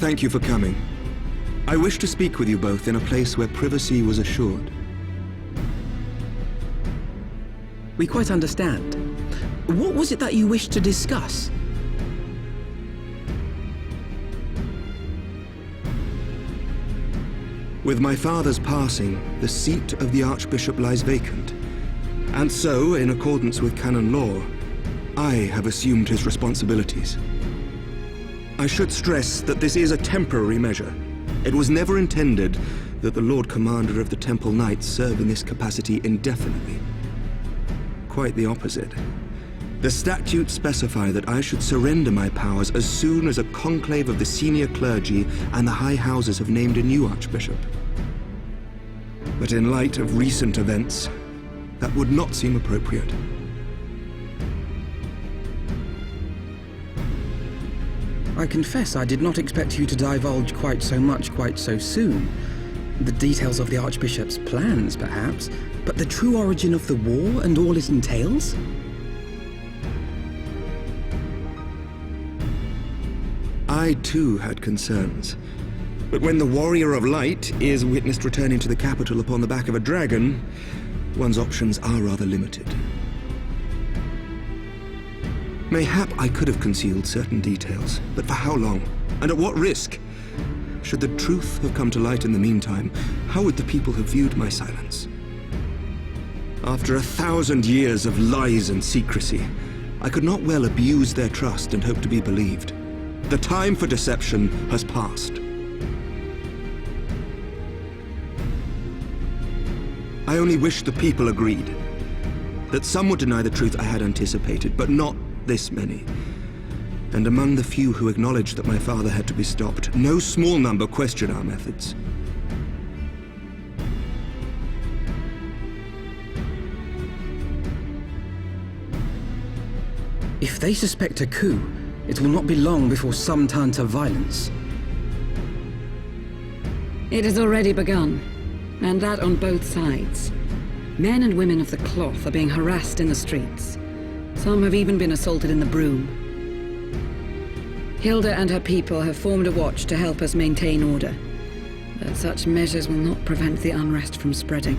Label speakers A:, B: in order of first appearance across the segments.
A: Thank you for coming. I wish to speak with you both in a place where privacy was assured.
B: We quite understand. What was it that you wished to discuss?
A: With my father's passing, the seat of the Archbishop lies vacant. And so, in accordance with canon law, I have assumed his responsibilities. I should stress that this is a temporary measure. It was never intended that the Lord Commander of the Temple Knights serve in this capacity indefinitely. Quite the opposite. The statutes specify that I should surrender my powers as soon as a conclave of the senior clergy and the high houses have named a new archbishop. But in light of recent events, that would not seem appropriate.
B: I confess I did not expect you to divulge quite so much quite so soon. The details of the Archbishop's plans, perhaps, but the true origin of the war and all it entails?
A: I too had concerns. But when the Warrior of Light is witnessed returning to the capital upon the back of a dragon, one's options are rather limited. Mayhap I could have concealed certain details, but for how long? And at what risk? Should the truth have come to light in the meantime, how would the people have viewed my silence? After 1,000 years of lies and secrecy, I could not well abuse their trust and hope to be believed. The time for deception has passed. I only wish the people agreed. That some would deny the truth I had anticipated, but not this many. And among the few who acknowledged that my father had to be stopped, no small number questioned our methods.
B: If they suspect a coup, it will not be long before some turn to violence.
C: It has already begun, and that on both sides. Men and women of the cloth are being harassed in the streets. Some have even been assaulted in the Broom. Hilda and her people have formed a watch to help us maintain order, but such measures will not prevent the unrest from spreading.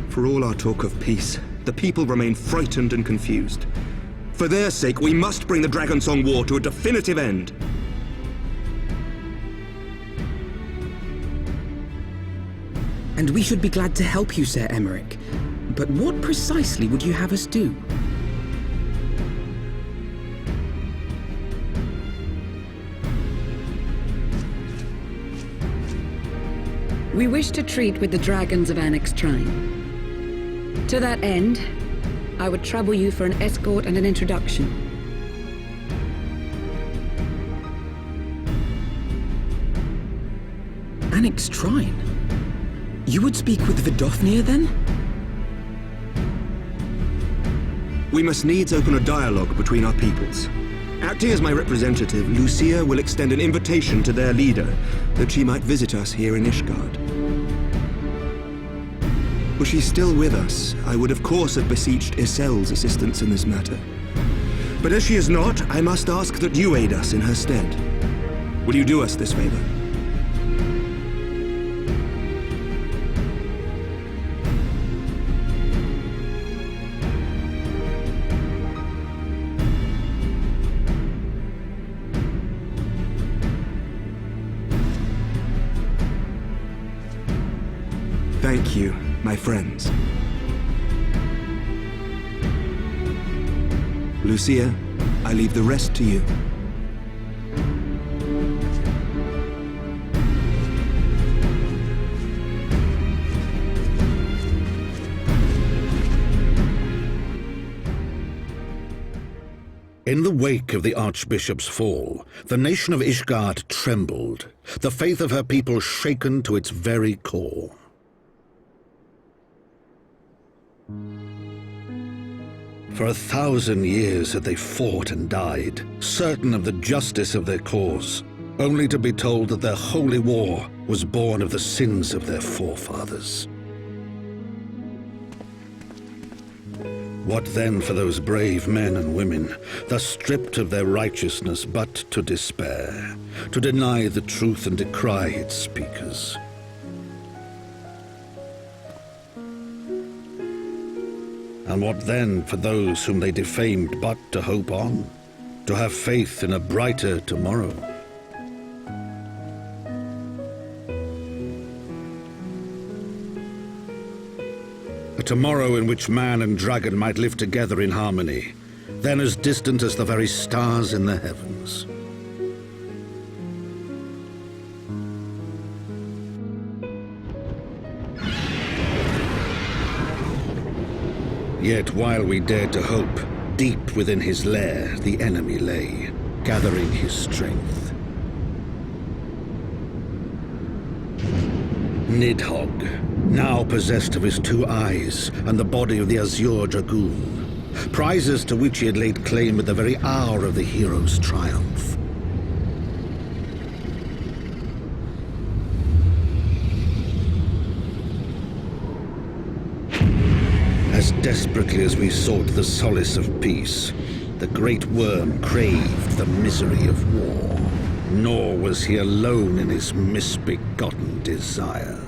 A: For all our talk of peace, the people remain frightened and confused. For their sake, we must bring the Dragonsong War to a definitive end.
B: And we should be glad to help you, Sir Emmerich. But what precisely would you have us do?
C: We wish to treat with the dragons of Annex Trine. To that end, I would trouble you for an escort and an introduction.
B: Annex Trine? You would speak with Vidofnir, then?
A: We must needs open a dialogue between our peoples. Acting as my representative, Lucia will extend an invitation to their leader, that she might visit us here in Ishgard. Were she still with us, I would of course have beseeched Isel's assistance in this matter. But as she is not, I must ask that you aid us in her stead. Will you do us this favor? Thank you, my friends. Lucia, I leave the rest to you.
D: In the wake of the Archbishop's fall, the nation of Ishgard trembled, the faith of her people shaken to its very core. For 1,000 years had they fought and died, certain of the justice of their cause, only to be told that their holy war was born of the sins of their forefathers. What then for those brave men and women, thus stripped of their righteousness but to despair, to deny the truth and decry its speakers? And what then for those whom they defamed but to hope on, to have faith in a brighter tomorrow? A tomorrow in which man and dragon might live together in harmony, then as distant as the very stars in the heavens. Yet while we dared to hope, deep within his lair the enemy lay, gathering his strength. Nidhogg, now possessed of his 2 eyes and the body of the Azure Dragoon, prizes to which he had laid claim at the very hour of the hero's triumph. As desperately as we sought the solace of peace, the great worm craved the misery of war. Nor was he alone in his misbegotten desire.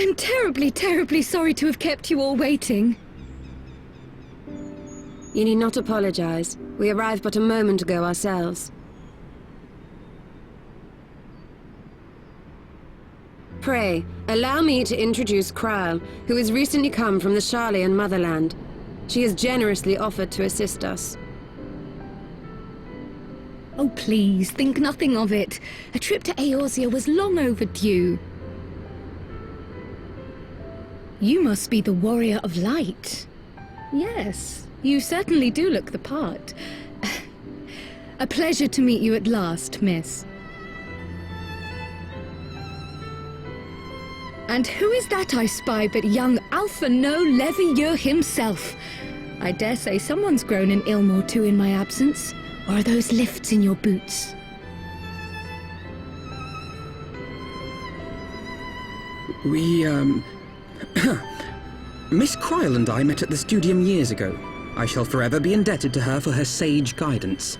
E: I'm terribly, terribly sorry to have kept you all waiting.
F: You need not apologize. We arrived but a moment ago ourselves. Pray, allow me to introduce Kral, who has recently come from the Sharlayan motherland. She has generously offered to assist us.
E: Oh, please, think nothing of it. A trip to Eorzea was long overdue. You must be the Warrior of Light. Yes, you certainly do look the part. A pleasure to meet you at last, miss. And who is that I spy but young Alpha No Levieux himself? I dare say someone's grown an ilm or two in my absence. Or are those lifts in your boots?
B: We, Miss Krile and I met at the Studium years ago. I shall forever be indebted to her for her sage guidance.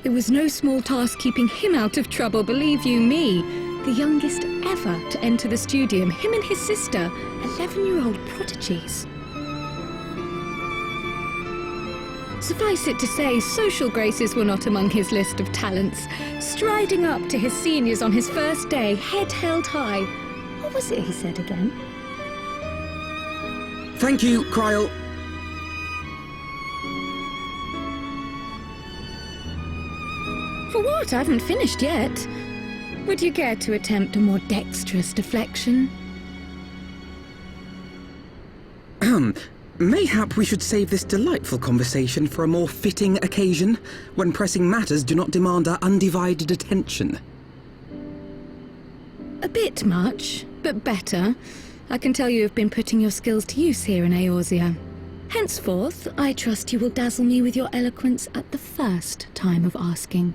E: It was no small task keeping him out of trouble, believe you me. The youngest ever to enter the Studium, him and his sister, 11-year-old prodigies. Suffice it to say, social graces were not among his list of talents. Striding up to his seniors on his first day, head held high. What was it he said again?
B: Thank you, Krile.
E: For what? I haven't finished yet. Would you care to attempt a more dexterous deflection?
B: Mayhap we should save this delightful conversation for a more fitting occasion, when pressing matters do not demand our undivided attention.
E: A bit much, but better. I can tell you have been putting your skills to use here in Eorzea. Henceforth, I trust you will dazzle me with your eloquence at the first time of asking.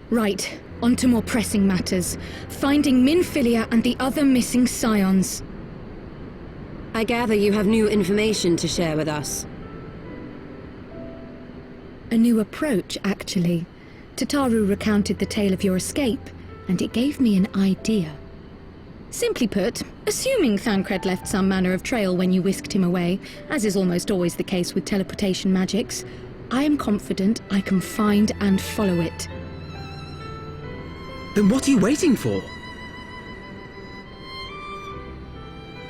E: Right, on to more pressing matters. Finding Minfilia and the other missing scions.
F: I gather you have new information to share with us.
E: A new approach, actually. Tataru recounted the tale of your escape, and it gave me an idea. Simply put, assuming Thancred left some manner of trail when you whisked him away, as is almost always the case with teleportation magics, I am confident I can find and follow it.
B: Then what are you waiting for?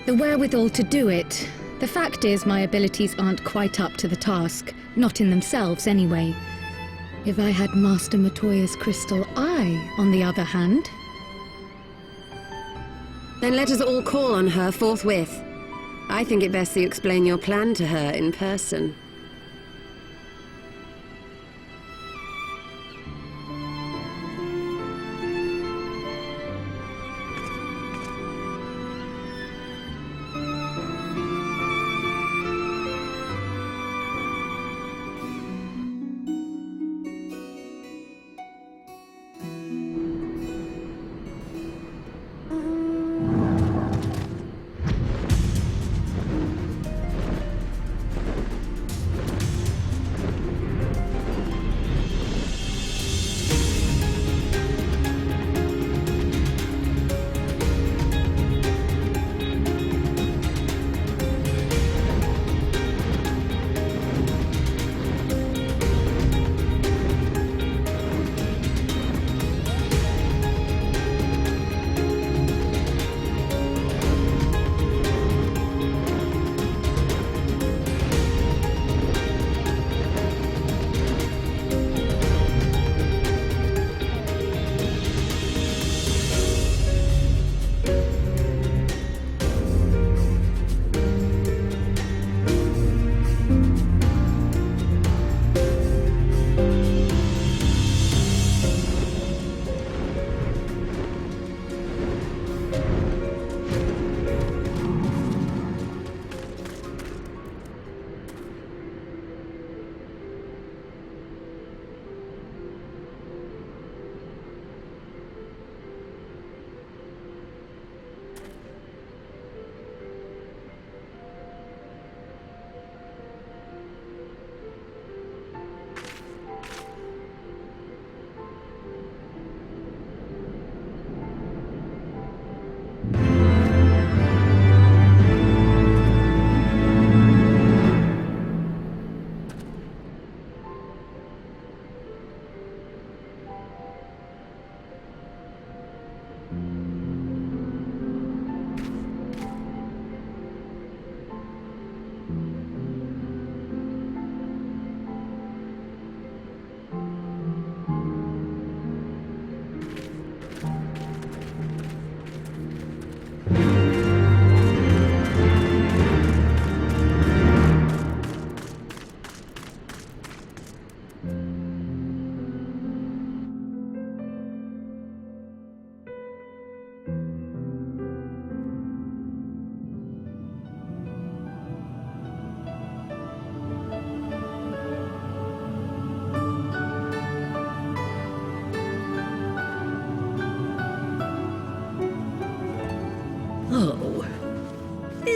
E: The wherewithal to do it. The fact is, my abilities aren't quite up to the task. Not in themselves, anyway. If I had Master Matoya's crystal eye, on the other hand...
F: Then let us all call on her forthwith. I think it best that you explain your plan to her in person.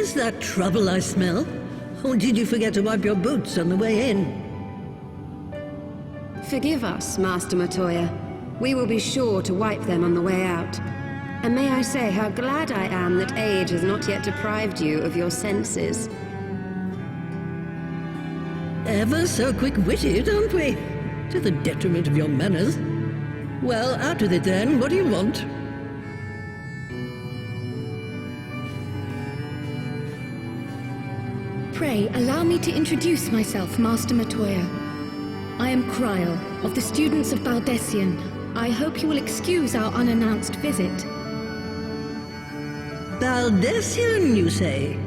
G: Is that trouble I smell? Or did you forget to wipe your boots on the way in?
F: Forgive us, Master Matoya. We will be sure to wipe them on the way out. And may I say how glad I am that age has not yet deprived you of your senses.
G: Ever so quick-witted, aren't we? To the detriment of your manners. Well, out with it then. What do you want?
E: Pray, allow me to introduce myself, Master Matoya. I am Kryl, of the students of Baldessian. I hope you will excuse our unannounced visit.
G: Baldessian, you say?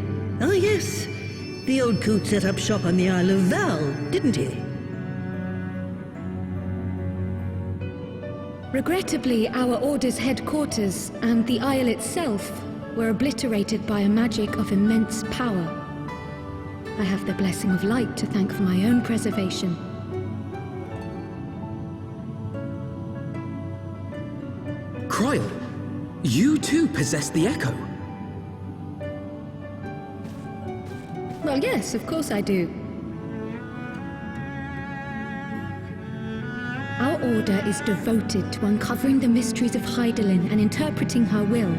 G: Oh, yes. The old coot set up shop on the Isle of Val, didn't he?
E: Regrettably, our order's headquarters and the Isle itself were obliterated by a magic of immense power. I have the blessing of light to thank for my own preservation.
B: Kryl, you too possess the Echo.
E: Well, yes, of course I do. Our order is devoted to uncovering the mysteries of Hydaelyn and interpreting her will,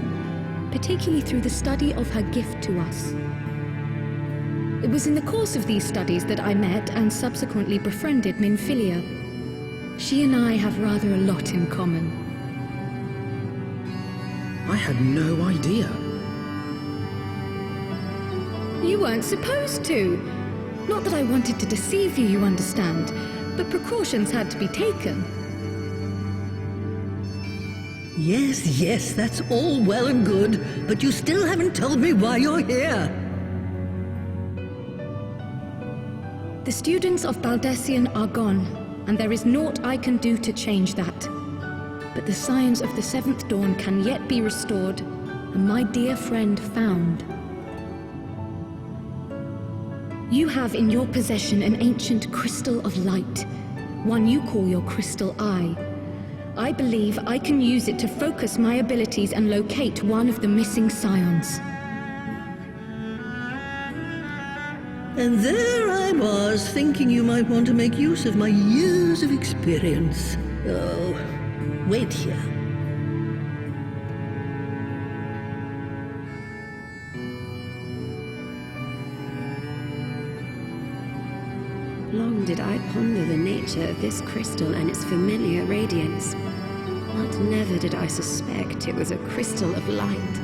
E: particularly through the study of her gift to us. It was in the course of these studies that I met and subsequently befriended Minfilia. She and I have rather a lot in common.
B: I had no idea.
E: You weren't supposed to. Not that I wanted to deceive you, you understand, but precautions had to be taken.
G: Yes, that's all well and good, but you still haven't told me why you're here.
E: The students of Baldessian are gone, and there is naught I can do to change that. But the signs of the Seventh Dawn can yet be restored, and my dear friend found. You have in your possession an ancient crystal of light, one you call your crystal eye. I believe I can use it to focus my abilities and locate one of the missing scions.
G: And there I was, thinking you might want to make use of my years of experience. Oh, wait here.
F: Long did I ponder the nature of this crystal and its familiar radiance, but never did I suspect it was a crystal of light.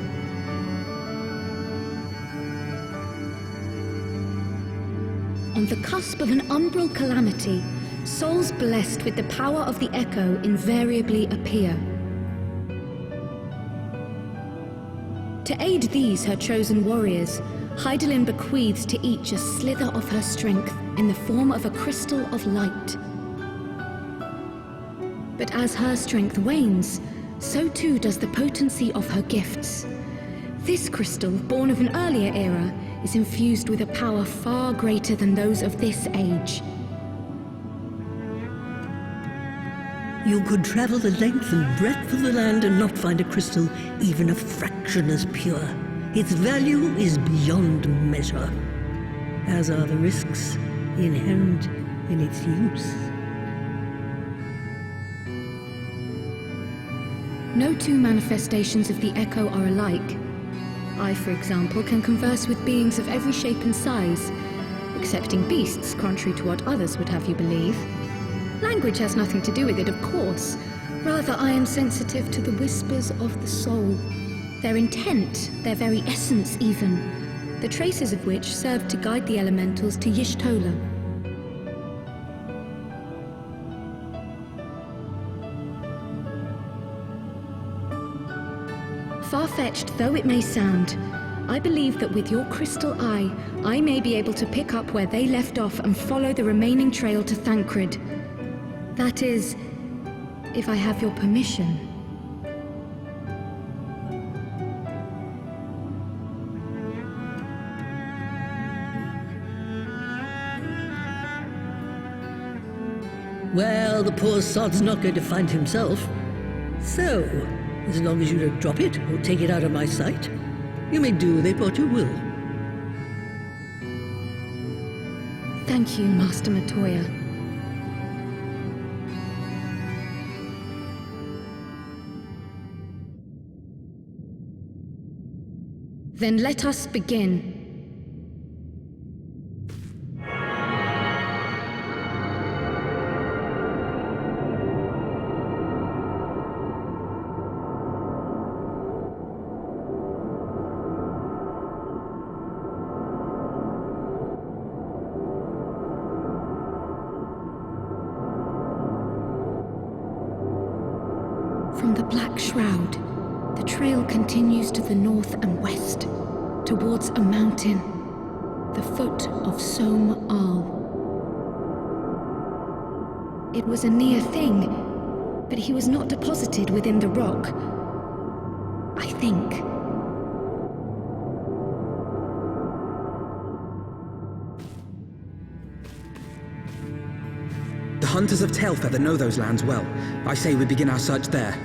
E: On the cusp of an umbral calamity, souls blessed with the power of the Echo invariably appear. To aid these, her chosen warriors, Hydaelyn bequeaths to each a slither of her strength in the form of a crystal of light. But as her strength wanes, so too does the potency of her gifts. This crystal, born of an earlier era, is infused with a power far greater than those of this age.
G: You could travel the length and breadth of the land and not find a crystal even a fraction as pure. Its value is beyond measure, as are the risks inherent in its use.
E: No two manifestations of the Echo are alike. I, for example, can converse with beings of every shape and size, excepting beasts, contrary to what others would have you believe. Language has nothing to do with it, of course. Rather, I am sensitive to the whispers of the soul. Their intent, their very essence even, the traces of which served to guide the elementals to Y'shtola. Far-fetched though it may sound, I believe that with your crystal eye, I may be able to pick up where they left off and follow the remaining trail to Thancred. That is, if I have your permission.
G: Well, the poor sod's not going to find himself. So, as long as you don't drop it or take it out of my sight, you may do with it what you will.
E: Thank you, Master Matoya. Then let us begin. From the Black Shroud, the trail continues to the north and west, towards a mountain, the foot of Som Al. It was a near thing, but he was not deposited within the rock, I think.
B: The hunters of Tailfeather know those lands well. I say we begin our search there.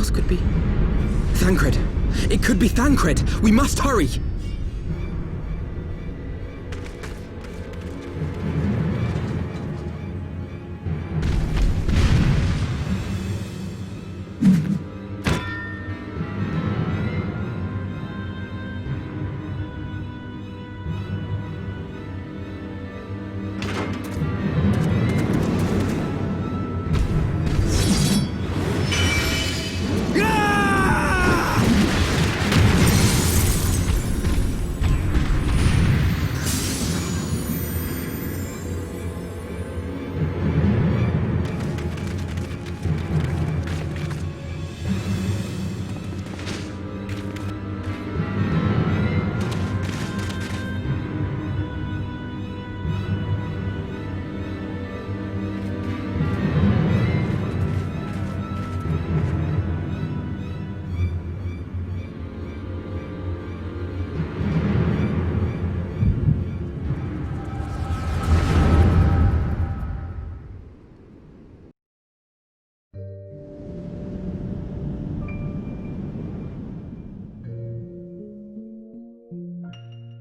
B: else could be? Thancred! It could be Thancred! We must hurry!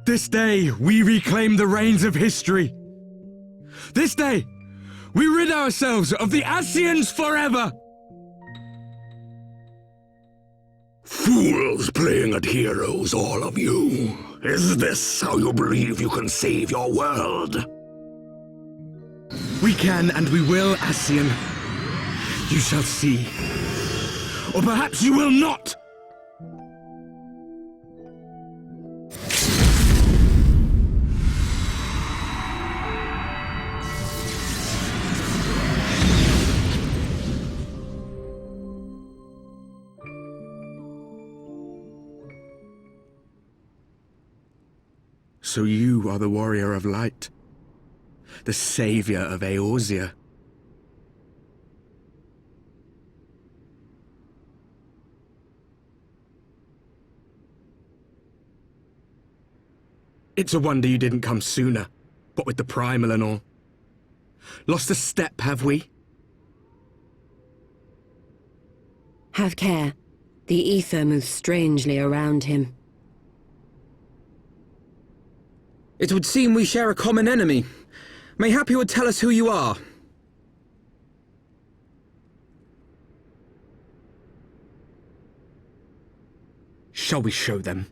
H: This day, we reclaim the reins of history. This day, we rid ourselves of the Ascians forever!
I: Fools playing at heroes, all of you. Is this how you believe you can save your world?
H: We can and we will, Ascian. You shall see. Or perhaps you will not! So you are the warrior of light, the savior of Eorzea. It's a wonder you didn't come sooner, what with the primal and all. Lost a step, have we?
F: Have care. The ether moves strangely around him.
B: It would seem we share a common enemy. Mayhap you would tell us who you are.
H: Shall we show them?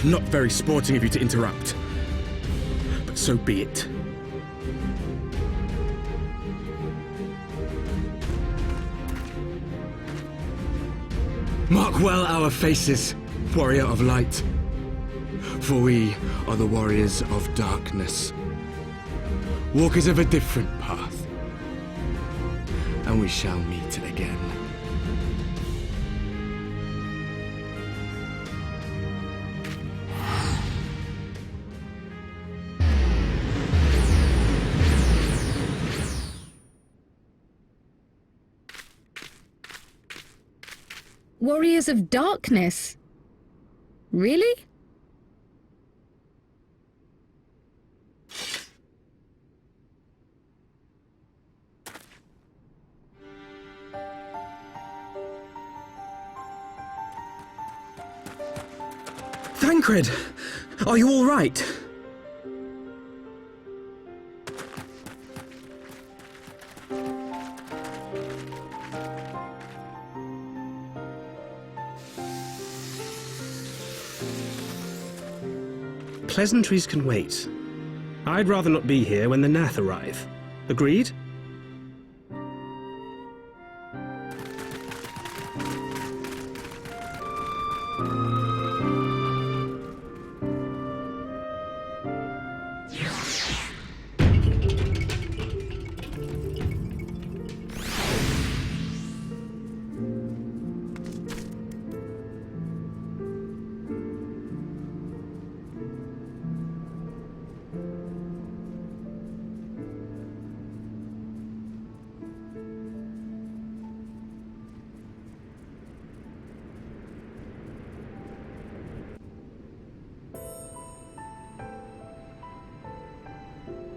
H: Not very sporting of you to interrupt, but so be it. Mark well our faces, warrior of light, for we are the warriors of darkness, walkers of a different path, and we shall meet again. again.
E: Warriors of Darkness? Really?
B: Thancred! Are you all right?
J: Pleasantries can wait. I'd rather not be here when the Nath arrive. Agreed?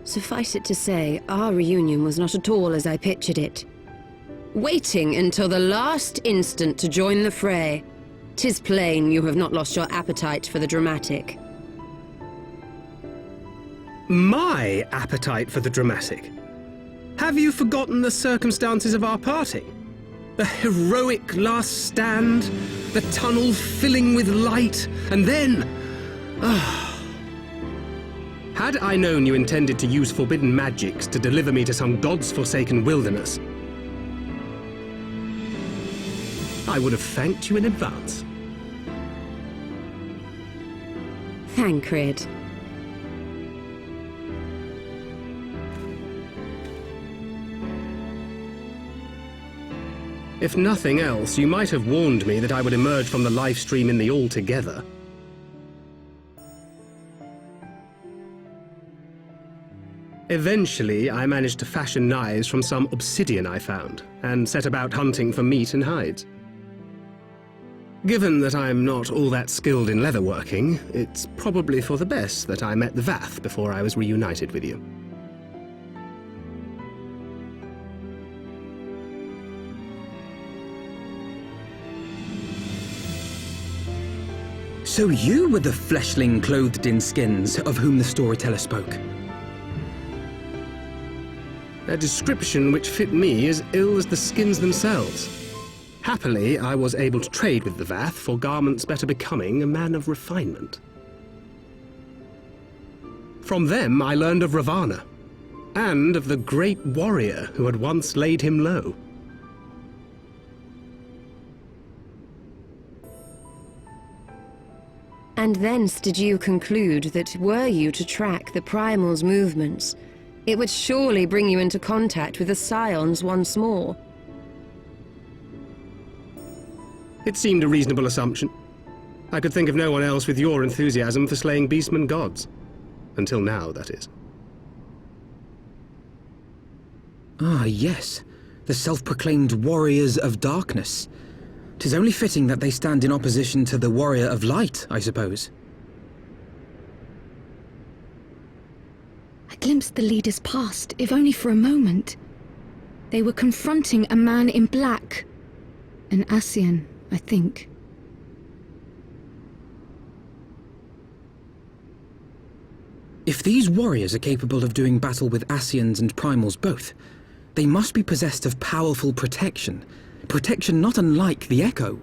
F: Suffice it to say, our reunion was not at all as I pictured it. Waiting until the last instant to join the fray. 'Tis plain you have not lost your appetite for the dramatic.
J: My appetite for the dramatic? Have you forgotten the circumstances of our parting? The heroic last stand, the tunnel filling with light, and then... Had I known you intended to use forbidden magics to deliver me to some god's forsaken wilderness, I would have thanked you in advance.
F: Thancred.
J: If nothing else, you might have warned me that I would emerge from the live stream in the all together. Eventually, I managed to fashion knives from some obsidian I found, and set about hunting for meat and hides. Given that I'm not all that skilled in leatherworking, it's probably for the best that I met the Vath before I was reunited with you.
B: So you were the fleshling clothed in skins of whom the storyteller spoke?
J: A description which fit me as ill as the skins themselves. Happily, I was able to trade with the Vath for garments better becoming a man of refinement. From them I learned of Ravana, and of the great warrior who had once laid him low.
F: And thence did you conclude that were you to track the Primal's movements, it would surely bring you into contact with the Scions once more.
J: It seemed a reasonable assumption. I could think of no one else with your enthusiasm for slaying beastmen gods. Until now, that is.
B: Ah, yes. The self-proclaimed Warriors of Darkness. 'Tis only fitting that they stand in opposition to the Warrior of Light, I suppose.
E: I glimpsed the leaders past, if only for a moment. They were confronting a man in black. An Ascian, I think.
B: If these warriors are capable of doing battle with Ascians and Primals both, they must be possessed of powerful protection. Protection not unlike the Echo.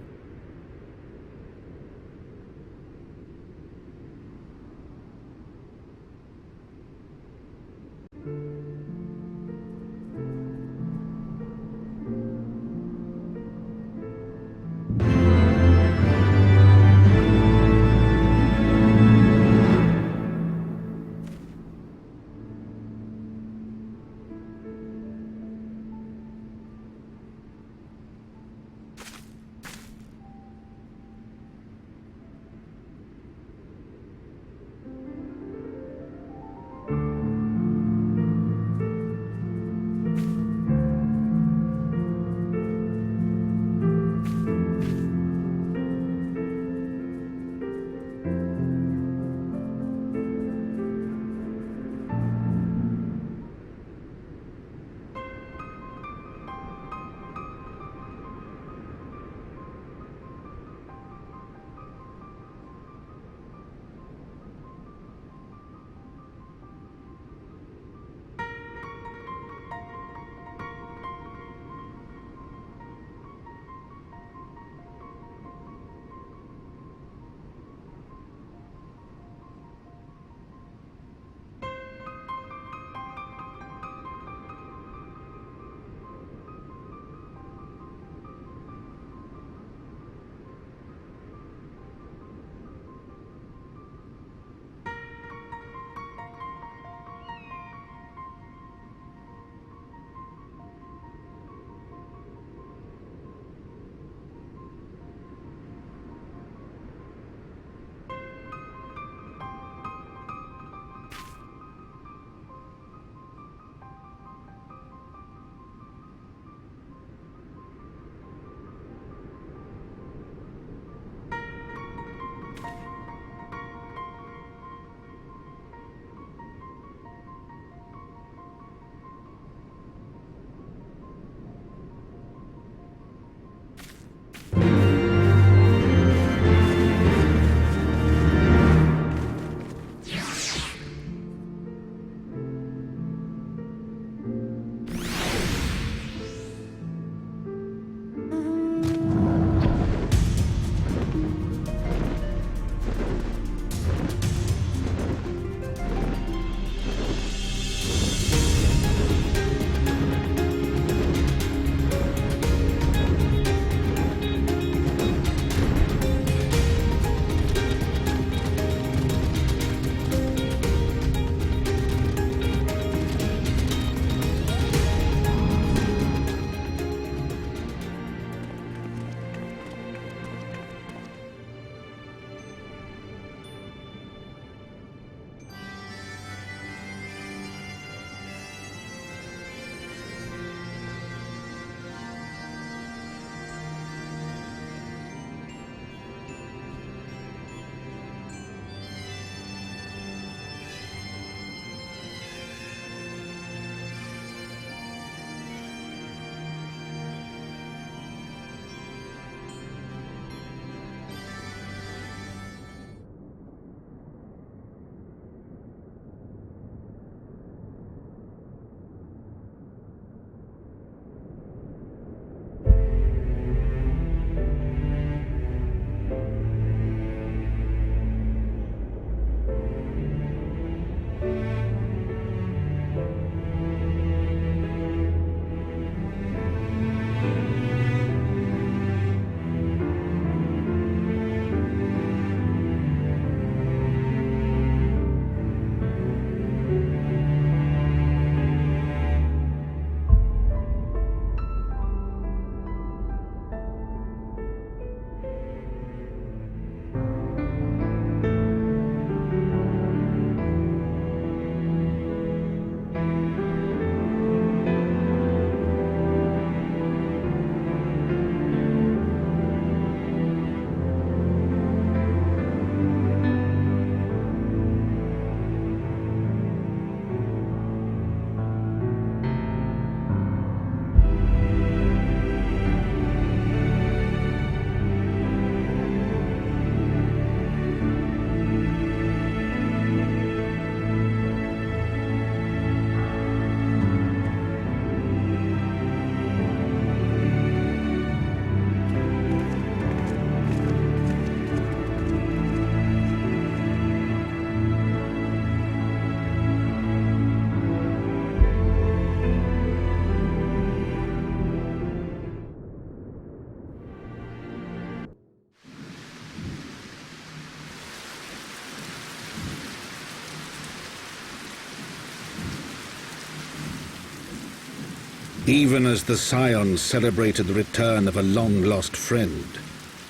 D: Even as the Scions celebrated the return of a long-lost friend,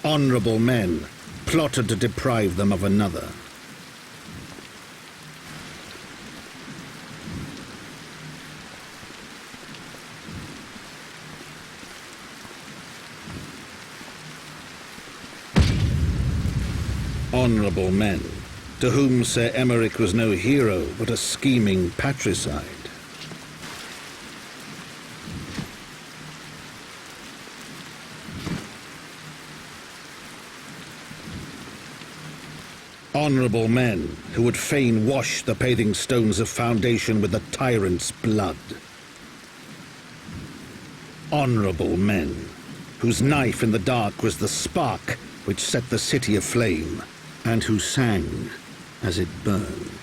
D: honorable men plotted to deprive them of another. Honorable men, to whom Sir Emeric was no hero but a scheming patricide. Honorable men who would fain wash the paving stones of foundation with the tyrant's blood. Honorable men whose knife in the dark was the spark which set the city aflame, and who sang as it burned.